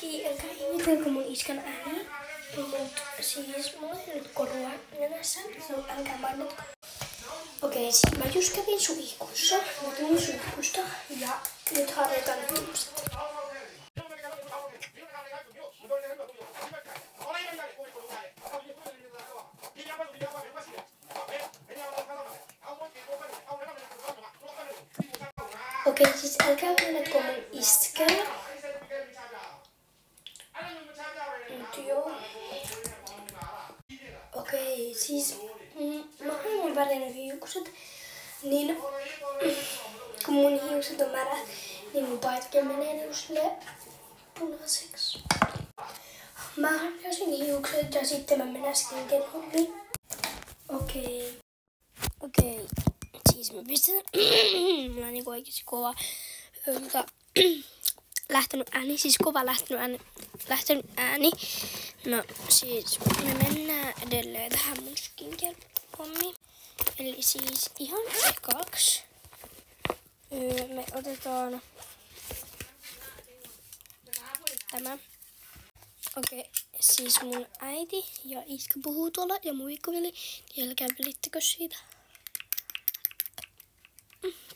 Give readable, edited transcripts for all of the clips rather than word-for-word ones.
kaikki, älkää ihmetelkö mun iskän ääni. Mut siis mulla on nyt korua nenässä, so älkää mainitko. Okei, siis mä just kävin suihkussa. Mä tulin suihkusta ja nyt harjoitan hiukset. Okei, siis älkää mainitko mun iskää. Nyt joo. Okei, siis mä haluan värjännyt hiukset, niin kun mun hiukset on märät, niin mun paitakin menee niinku silleen punaiseksi. Mä harjasin hiukset ja sitten mä menen skincare-hommiin. Okei, siis mä pistän, mulla on niinku oikeesti kova lähtenyt ääni. No siis me mennään edelleen tähän mun skincare-hommiin. Eli siis ihan ekaksi me otetaan tämä. Okei, siis mun äiti ja iskä puhuu tuolla ja mun viikkuveli. Älkää välittekö siitä.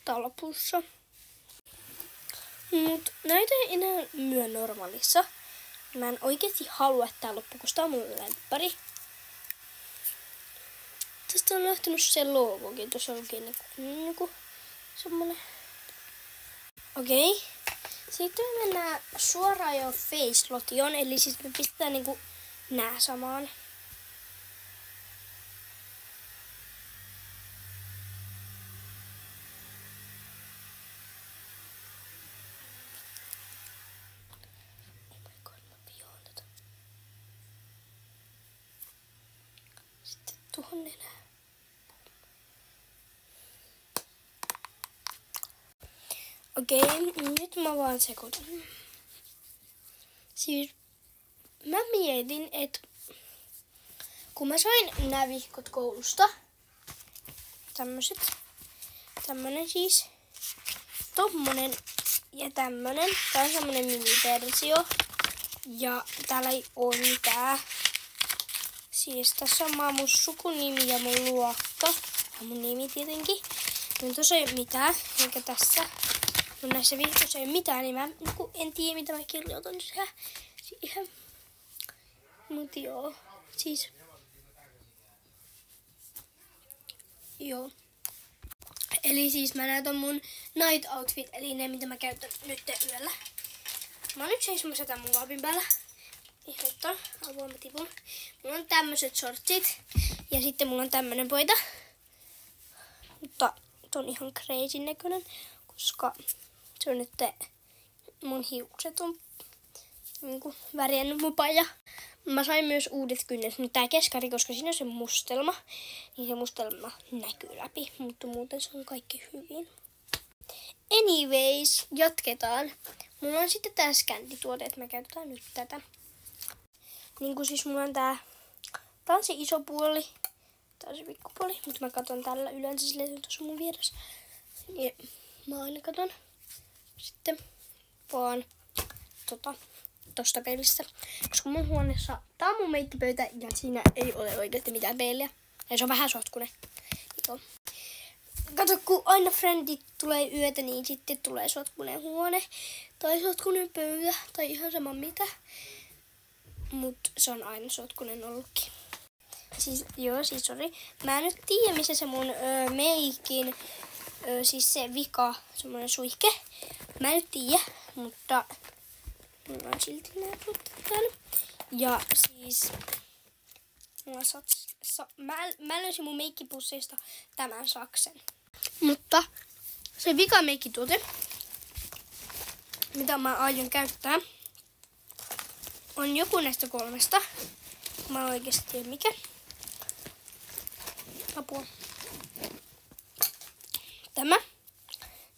Tää on lopussa. Mut näitä ei enää myö normaalissa. Mä en oikeesti halua, että tää loppu, koska tää on mun lämpäri. Tästä on lähtenyt se logokin. Tuossa lukee niinku semmonen. Okei. Sitten me mennään suoraan jo face lotion. Eli siis me pistetään niinku nää samaan. Tuohon nenään. Okei, nyt mä vaan sekoitan. Siis mä mietin, että kun mä sain nämä vihkot koulusta, tämmönen siis, tommonen ja tämmönen, tää on semmonen miniversio ja täällä ei oo mitään. Siis tässä on mun sukunimi ja mun luokka. Ja mun nimi tietenkin. Niin tossa ei ole mitään. Eikä tässä. No näissä vihkoissa ei ole mitään. Niin mä en tiedä mitä mä kirjoitan siihen. Mut joo. Siis. Joo. Eli siis mä näytän mun night outfit. Eli ne mitä mä käytän nyt yöllä. Mä oon nyt seisomassa tän mun kaapin päällä. Ihmettä, avoimen tipun. Mulla on tämmöiset shortsit ja sitten mulla on tämmönen poita. Mutta se on ihan crazy näköinen, koska se on nyt mun hiukset on niinku värjännyt mun paja. Mä sain myös uudet kynnet, mutta tää keskari, koska siinä on se mustelma, niin se mustelma näkyy läpi, mutta muuten se on kaikki hyvin. Anyways, jatketaan. Mulla on sitten tää skändituote, että me käytetään nyt tätä. Niinku siis mulla on tää on se iso puoli, tää on se pikkupuoli, mutta mä katon tällä yleensä silleen tuossa mun vieressä. Ja mä aina katon sitten vaan tosta peilistä. Koska mun huoneessa, tää on mun meikkipöytä ja siinä ei ole oikeasti mitään peiliä. Ja se on vähän sotkunen. Joo. Kato, kun aina friendit tulee yötä, niin sitten tulee sotkunen huone. Tai sotkunen pöytä, tai ihan sama mitä. Mut se on aina sotkunen ollutkin. Siis sori. Mä en nyt tiedä, missä se mun meikin, siis se vika, semmonen suihke. Mä en nyt tiedä, mutta mulla on silti nää täällä. Ja siis mä löysin mun meikkipusseista tämän saksen. Mutta se vika meikkituote, mitä mä aion käyttää, on joku näistä kolmesta. Mä en oikeesti tiedä mikä. Apua.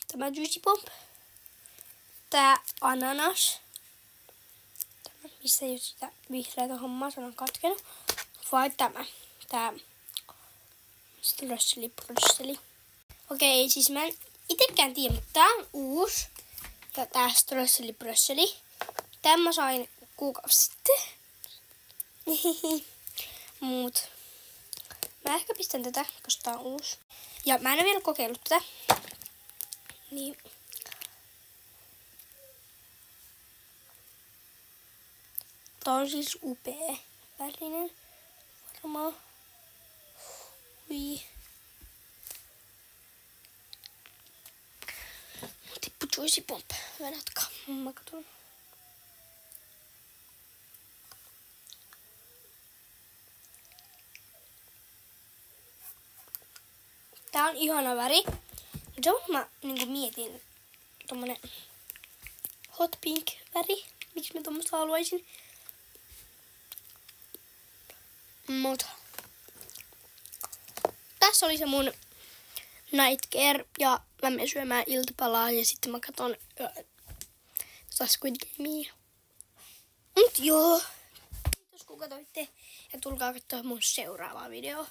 Tämä Juicy Bomb. Tää ananas. Tämä, missä ei ole sitä vihreätä hommaa, se on katkenut. Vai tämä. Tää strösseli. Okei, siis mä en itekään tiedä, mutta tää on uusi. Ja tää strösseli. Tämän mä sain kuukausi sitten. Mut mä ehkä pistän tätä, koska tää on uusi. Ja mä en ole vielä kokeillut tätä. Niin. Tää on siis upea värinen. Varmaan. Ui. Tippu Juicy Pomp. Venätkaa. Mä katson. Tää on ihana väri. Se on mä niinku mietin tommonen hot pink väri. Miksi mä tommoista haluaisin. Mut tässä oli se mun night care ja mä menen syömään iltapalaa ja sitten mä katon Squid Gamea. Mut joo. Kiitos kun katsoitte ja tulkaa katsoa mun seuraavaa videoa.